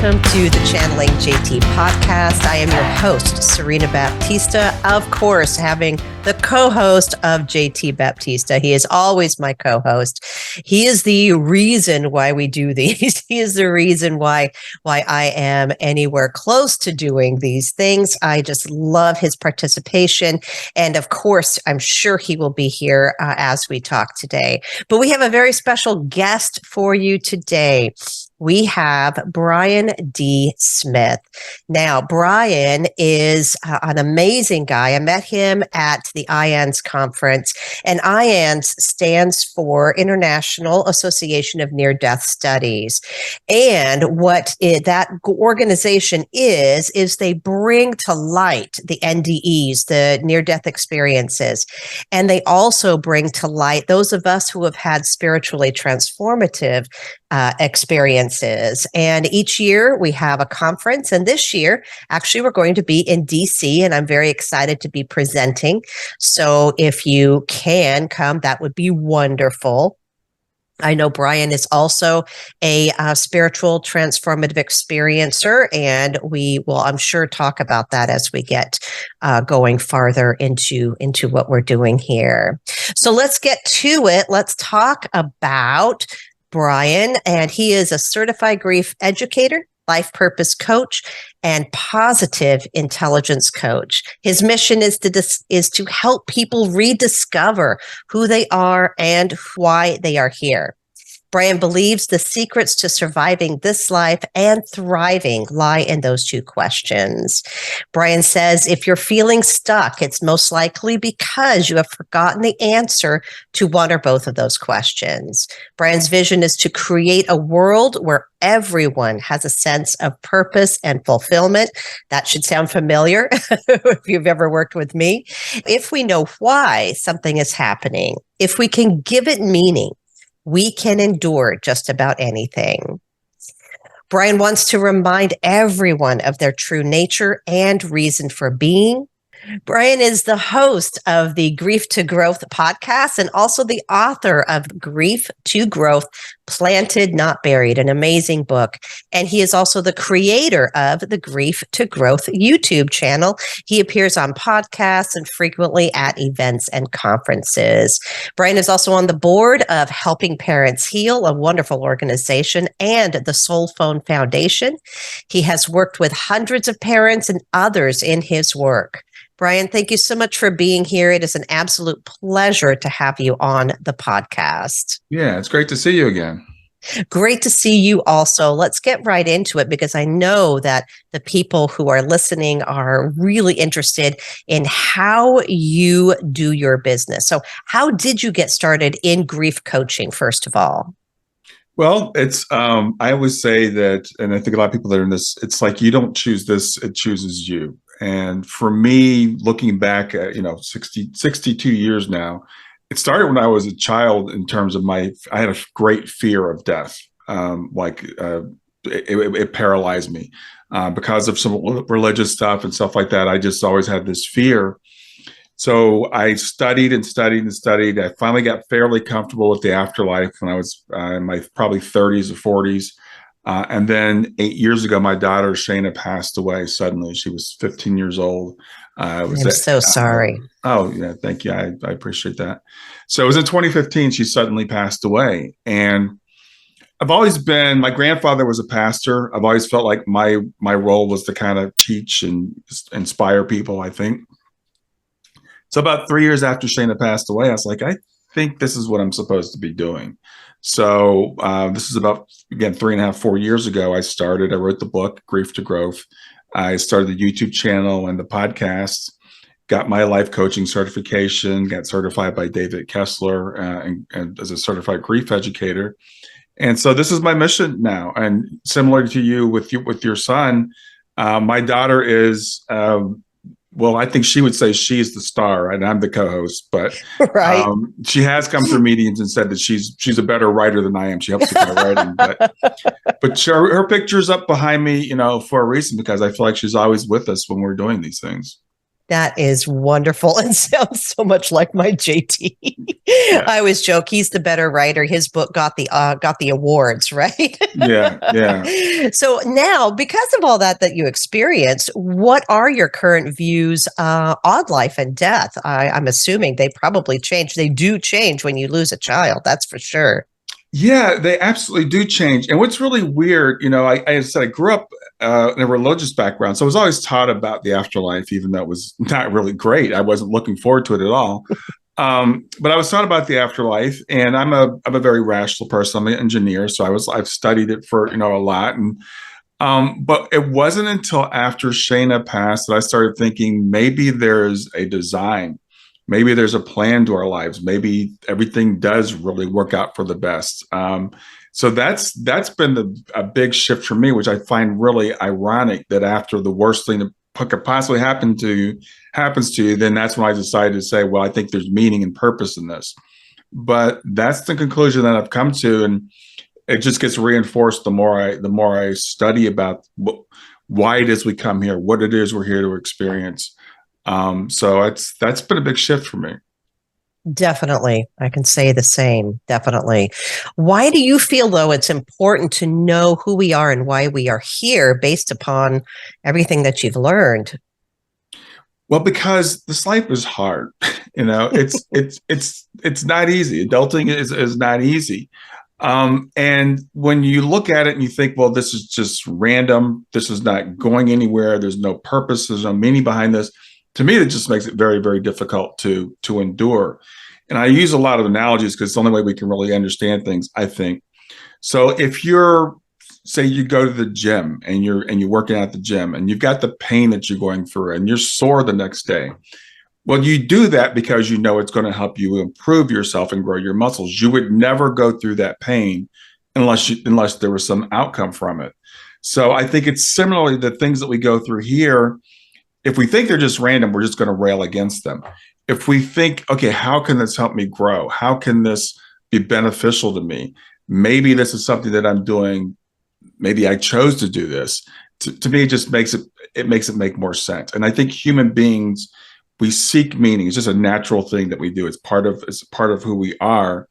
welcome to the Channeling JT podcast. I am your host, Serena Baptista, of course, having the co-host of JT Baptista. He is always my co-host. He is the reason why we do these. He is the reason why I am anywhere close to doing these things. I just love his participation. And of course, I'm sure he will be here as we talk today. But we have a very special guest for you today. We have Brian D. Smith. Now, Brian is an amazing guy. I met him at the IANS conference, and IANS stands for International Association of Near-Death Studies. And what that organization is they bring to light the NDEs, the near-death experiences, and they also bring to light those of us who have had spiritually transformative experiences. And each year we have a conference. And this year, actually, we're going to be in DC, and I'm very excited to be presenting. So if you can come, that would be wonderful. I know Brian is also a spiritual transformative experiencer, and we will, I'm sure, talk about that as we get going farther into what we're doing here. So let's get to it. Let's talk about Brian, and he is a certified grief educator, life purpose coach, and positive intelligence coach. His mission is to help people rediscover who they are and why they are here. Brian believes the secrets to surviving this life and thriving lie in those two questions. Brian says, if you're feeling stuck, it's most likely because you have forgotten the answer to one or both of those questions. Brian's vision is to create a world where everyone has a sense of purpose and fulfillment. That should sound familiar if you've ever worked with me. If we know why something is happening, if we can give it meaning, we can endure just about anything. Brian wants to remind everyone of their true nature and reason for being. Brian is the host of the Grief to Growth podcast and also the author of Grief to Growth, Planted, Not Buried, an amazing book. And he is also the creator of the Grief to Growth YouTube channel. He appears on podcasts and frequently at events and conferences. Brian is also on the board of Helping Parents Heal, a wonderful organization, and the Soul Phone Foundation. He has worked with hundreds of parents and others in his work. Brian, thank you so much for being here. It is an absolute pleasure to have you on the podcast. Yeah, it's great to see you again. Great to see you also. Let's get right into it because I know that the people who are listening are really interested in how you do your business. So how did you get started in grief coaching, first of all? Well, it's, I always say that, and I think a lot of people that are in this, it's like you don't choose this, it chooses you. And for me, looking back at, 62 years now, it started when I was a child in terms of I had a great fear of death. It paralyzed me because of some religious stuff and stuff like that. I just always had this fear. So I studied and studied and studied. I finally got fairly comfortable with the afterlife when I was in my probably 30s or 40s. And then 8 years ago, my daughter, Shayna, passed away suddenly. She was 15 years old. I'm so sorry. Oh, yeah. Thank you. I appreciate that. So it was in 2015, she suddenly passed away. And I've always been, my grandfather was a pastor. I've always felt like my role was to kind of teach and inspire people, I think. So about 3 years after Shayna passed away, I was like, I think this is what I'm supposed to be doing. So this is about, again, 3.5, 4 years ago, I wrote the book, Grief to Growth. I started the YouTube channel and the podcast, got my life coaching certification, got certified by David Kessler and as a certified grief educator. And so this is my mission now. And similar to you with your son, my daughter is, I think she would say she's the star, and I'm the co-host. But right. She has come through meetings and said that she's a better writer than I am. She helps with my writing, but her picture's up behind me, for a reason, because I feel like she's always with us when we're doing these things. That is wonderful and sounds so much like my JT. Yeah. I always joke he's the better writer. His book got the awards, right? Yeah. Yeah. So now, because of all that you experienced, what are your current views on life and death? I'm assuming they probably change. They do change when you lose a child. That's for sure. Yeah, they absolutely do change. And what's really weird, I said I grew up in a religious background, so I was always taught about the afterlife, even though it was not really great. I wasn't looking forward to it at all. But I was taught about the afterlife, and I'm a very rational person. I'm an engineer, so I've studied it for a lot. And but it wasn't until after Shayna passed that I started thinking maybe there's a design. Maybe there's a plan to our lives. Maybe everything does really work out for the best. So that's been a big shift for me, which I find really ironic that after the worst thing that could possibly happens to you, then that's when I decided to say, well, I think there's meaning and purpose in this. But that's the conclusion that I've come to, and it just gets reinforced the more I study about why it is we come here, what it is we're here to experience. So that's been a big shift for me. Definitely. I can say the same. Definitely. Why do you feel, though, it's important to know who we are and why we are here based upon everything that you've learned? Well, because this life is hard. It's not easy. Adulting is not easy. And when you look at it and you think, well, this is just random, this is not going anywhere, there's no purpose, there's no meaning behind this. To me, it just makes it very, very difficult to endure. And I use a lot of analogies because it's the only way we can really understand things, I think. So if say you go to the gym and you're working out at the gym and you've got the pain that you're going through and you're sore the next day. Well, you do that because you know it's going to help you improve yourself and grow your muscles. You would never go through that pain unless there was some outcome from it. So I think it's similarly the things that we go through here. If we think they're just random, we're just going to rail against them. If we think, okay, how can this help me grow? How can this be beneficial to me? Maybe this is something that I'm doing. Maybe I chose to do this. To me, it just makes it make more sense. And I think human beings, we seek meaning. It's just a natural thing that we do. It's part of who we are.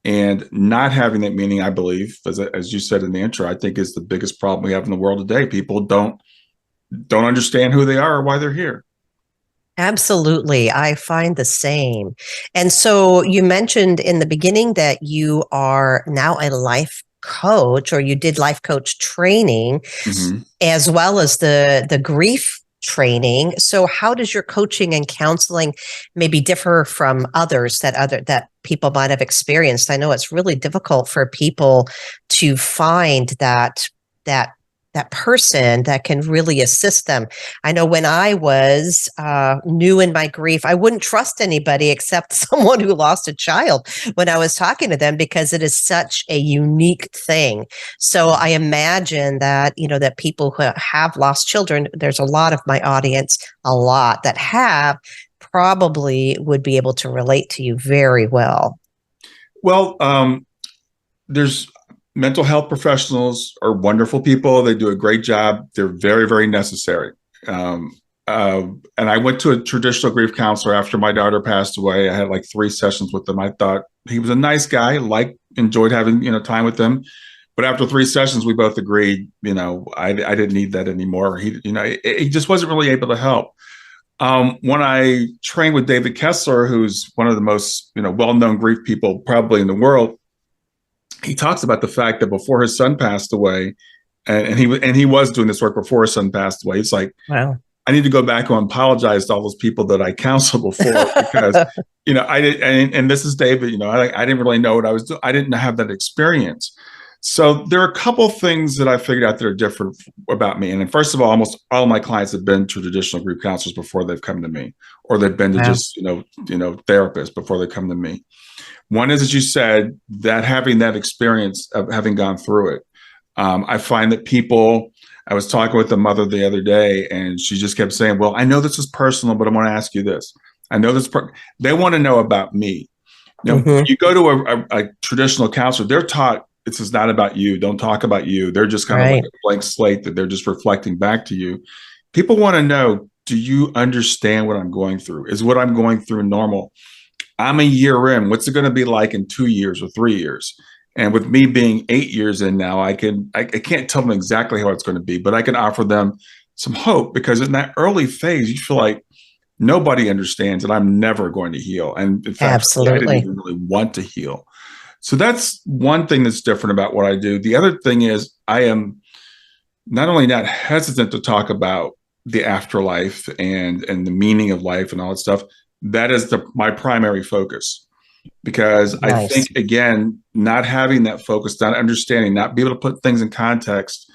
And not having that meaning, I believe, as you said in the intro, I think is the biggest problem we have in the world today. People don't understand who they are or why they're here. Absolutely. I find the same. And so you mentioned in the beginning that you are now a life coach, or you did life coach training, Mm-hmm. as well as the grief training. So how does your coaching and counseling maybe differ from others that people might have experienced? I know it's really difficult for people to find that person that can really assist them. I know when I was new in my grief, I wouldn't trust anybody except someone who lost a child when I was talking to them, because it is such a unique thing. So I imagine that, that people who have lost children, there's a lot of my audience, a lot that have, probably would be able to relate to you very well. Well, there's mental health professionals are wonderful people. They do a great job. They're very, very necessary. And I went to a traditional grief counselor after my daughter passed away. I had like 3 sessions with him. I thought he was a nice guy, enjoyed having, time with him. But after 3 sessions, we both agreed, I didn't need that anymore. He just wasn't really able to help. When I trained with David Kessler, who's one of the most, well-known grief people probably in the world, he talks about the fact that before his son passed away, and he was doing this work before his son passed away. It's like, Wow. I need to go back and apologize to all those people that I counseled before, because, I did, and this is David, I didn't really know what I was doing. I didn't have that experience. So there are a couple of things that I figured out that are different about me. And first of all, almost all of my clients have been to traditional grief counselors before they've come to me, or they've been to just, therapists before they come to me. One is, as you said, that having that experience of having gone through it. I find that I was talking with a mother the other day, and she just kept saying, well, I know this is personal, but I want to ask you this. I know this, they want to know about me. You go to a traditional counselor, they're taught this is not about you. Don't talk about you. They're just kind of like a blank slate that they're just reflecting back to you. People want to know, do you understand what I'm going through? Is what I'm going through normal? I'm a year in. What's it going to be like in 2 years or 3 years? And with me being 8 years in now, I can't tell them exactly how it's going to be, but I can offer them some hope, because in that early phase, you feel like nobody understands and I'm never going to heal. And in fact, for me, I didn't Absolutely. even really want to heal. So that's one thing that's different about what I do. The other thing is I am not only not hesitant to talk about the afterlife and the meaning of life and all that stuff. That is my primary focus, because I think, Nice. again, not having that focus, not understanding, not being able to put things in context,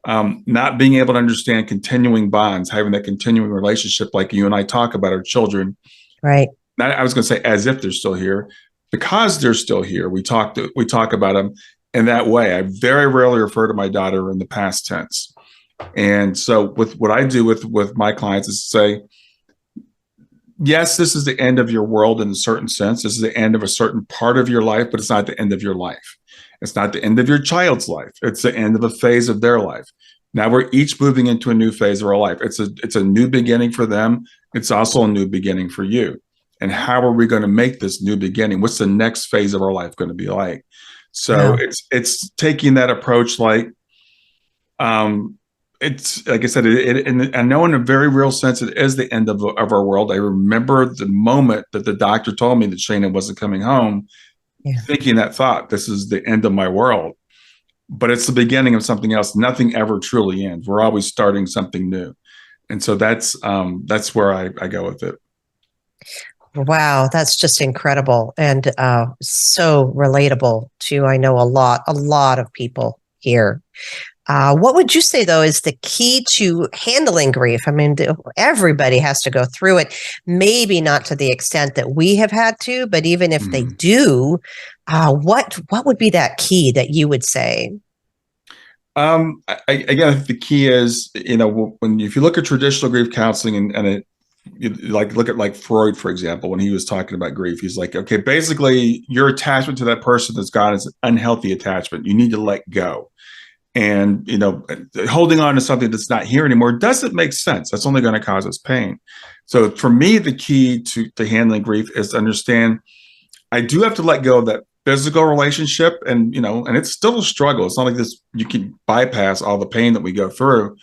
not being able to understand continuing bonds, having that continuing relationship like you and I talk about our children. Right. Not, I was going to say as if they're still here, because they're still here. We talk about them in that way. I very rarely refer to my daughter in the past tense. And so with what I do with my clients is say, yes, this is the end of your world in a certain sense. This is the end of a certain part of your life, but it's not the end of your life. It's not the end of your child's life. It's the end of a phase of their life. Now we're each moving into a new phase of our life. It's a new beginning for them. It's also a new beginning for you. And how are we going to make this new beginning? What's the next phase of our life going to be like? So Wow. it's taking that approach like, it's like I said, and I know in a very real sense, it is the end of our world. I remember the moment that the doctor told me that Shana wasn't coming home, Yeah. thinking that thought, this is the end of my world. But it's the beginning of something else. Nothing ever truly ends. We're always starting something new. And so that's where I go with it. Wow, that's just incredible and so relatable to, I know, a lot of people here. What would you say, though, is the key to handling grief? I mean, everybody has to go through it, maybe not to the extent that we have had to, but even if they Mhm. do, what would be that key that you would say? Again, I think the key is, if you look at traditional grief counseling and you look at like Freud, for example, when he was talking about grief, he's like, okay, basically your attachment to that person that's gone is an unhealthy attachment. You need to let go. And, holding on to something that's not here anymore doesn't make sense. That's only going to cause us pain. So for me, the key to handling grief is to understand I do have to let go of that physical relationship, and it's still a struggle. It's not like this, you can bypass all the pain that we go through.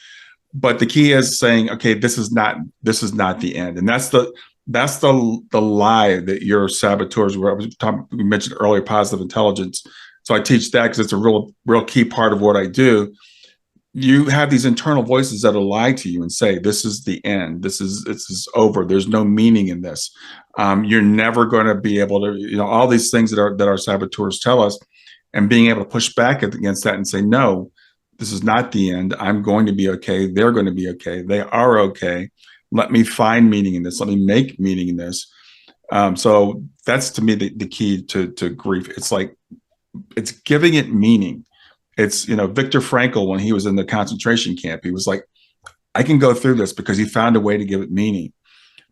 But the key is saying, okay, this is not the end. And that's the lie that your saboteurs were. We mentioned earlier, positive intelligence. So I teach that because it's a real key part of what I do. You have these internal voices that'll lie to you and say, this is the end. This is over. There's no meaning in this. You're never going to be able to, all these things that our saboteurs tell us, and being able to push back against that and say, no, this is not the end. I'm going to be okay. They're going to be okay. They are okay. Let me find meaning in this. Let me make meaning in this. So that's, to me, the key to grief. It's like, it's giving it meaning. It's, Viktor Frankl, when he was in the concentration camp, he was like, I can go through this because he found a way to give it meaning.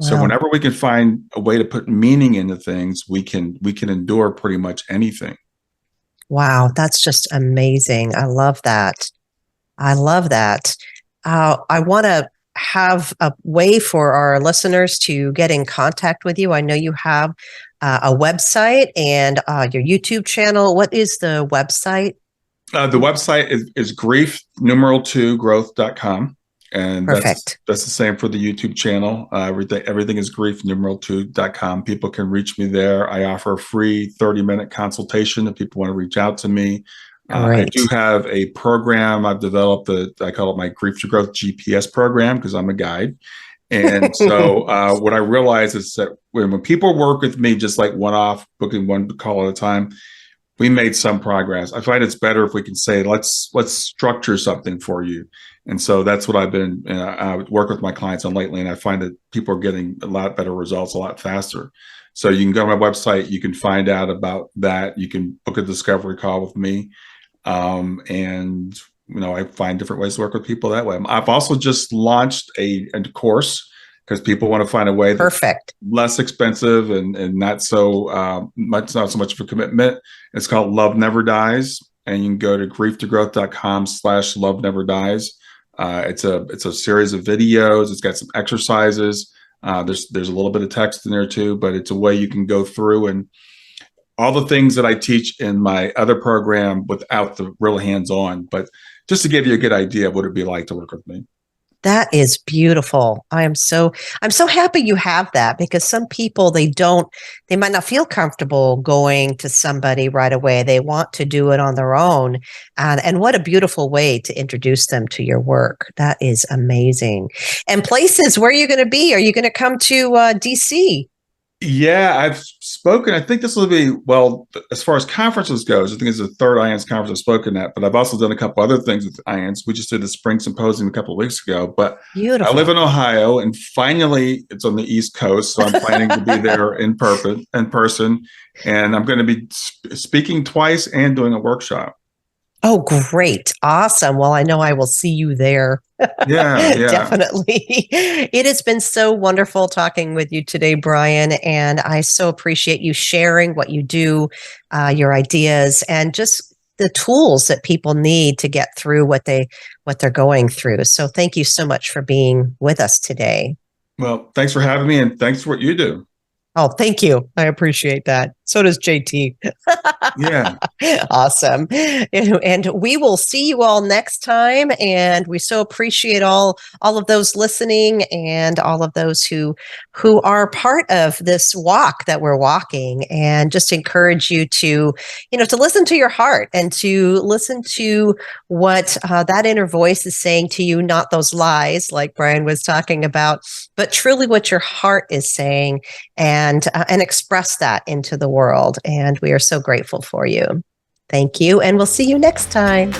So Wow. whenever we can find a way to put meaning into things, we can endure pretty much anything. Wow, that's just amazing. I love that. I love that. I want to have a way for our listeners to get in contact with you. I know you have a website and your YouTube channel. What is the website? The website is grief numeral 2 growth.com. And that's Perfect. the same for the YouTube channel. Everything is grief numeral 2.com. People can reach me there. I offer a free 30-minute consultation if people want to reach out to me. I do Great. have a program I've developed that I call it my Grief to Growth GPS program, because I'm a guide. And so what I realize is that when people work with me, just like one-off, booking one call at a time, we made some progress. I find it's better if we can say, let's structure something for you. And so that's what I've been working with my clients on lately. And I find that people are getting a lot better results a lot faster. So you can go to my website, you can find out about that. You can book a discovery call with me. And I find different ways to work with people that way. I've also just launched a course, because people want to find a way that's Perfect. less expensive and not so much, not so much of a commitment. It's called Love Never Dies, and you can go to grief2growth.com/love never dies. It's a series of videos. It's got some exercises. There's a little bit of text in there too, but it's a way you can go through and all the things that I teach in my other program without the real hands-on, but just to give you a good idea of what it'd be like to work with me. That is beautiful. I'm so happy you have that, because some people, they might not feel comfortable going to somebody right away. They want to do it on their own. And what a beautiful way to introduce them to your work. That is amazing. And places, where are you going to be? Are you going to come to DC? Yeah, I've spoken. I think this will be, well, as far as conferences goes, I think it's the third IANS conference I've spoken at, but I've also done a couple other things with IANS. We just did the spring symposium a couple of weeks ago, but Beautiful. I live in Ohio, and finally it's on the East Coast. So I'm planning to be there in person, and I'm going to be speaking twice and doing a workshop. Oh, great. Awesome. Well, I know I will see you there. Yeah. Definitely. It has been so wonderful talking with you today, Brian. And I so appreciate you sharing what you do, your ideas, and just the tools that people need to get through what they're going through. So thank you so much for being with us today. Well, thanks for having me, and thanks for what you do. Oh, thank you. I appreciate that. So does JT. Yeah. Awesome. And we will see you all next time. And we so appreciate all of those listening and all of those who are part of this walk that we're walking, and just encourage you to, to listen to your heart and to listen to what that inner voice is saying to you, not those lies like Brian was talking about, but truly what your heart is saying, and express that into the world. And we are so grateful for you. Thank you. And we'll see you next time.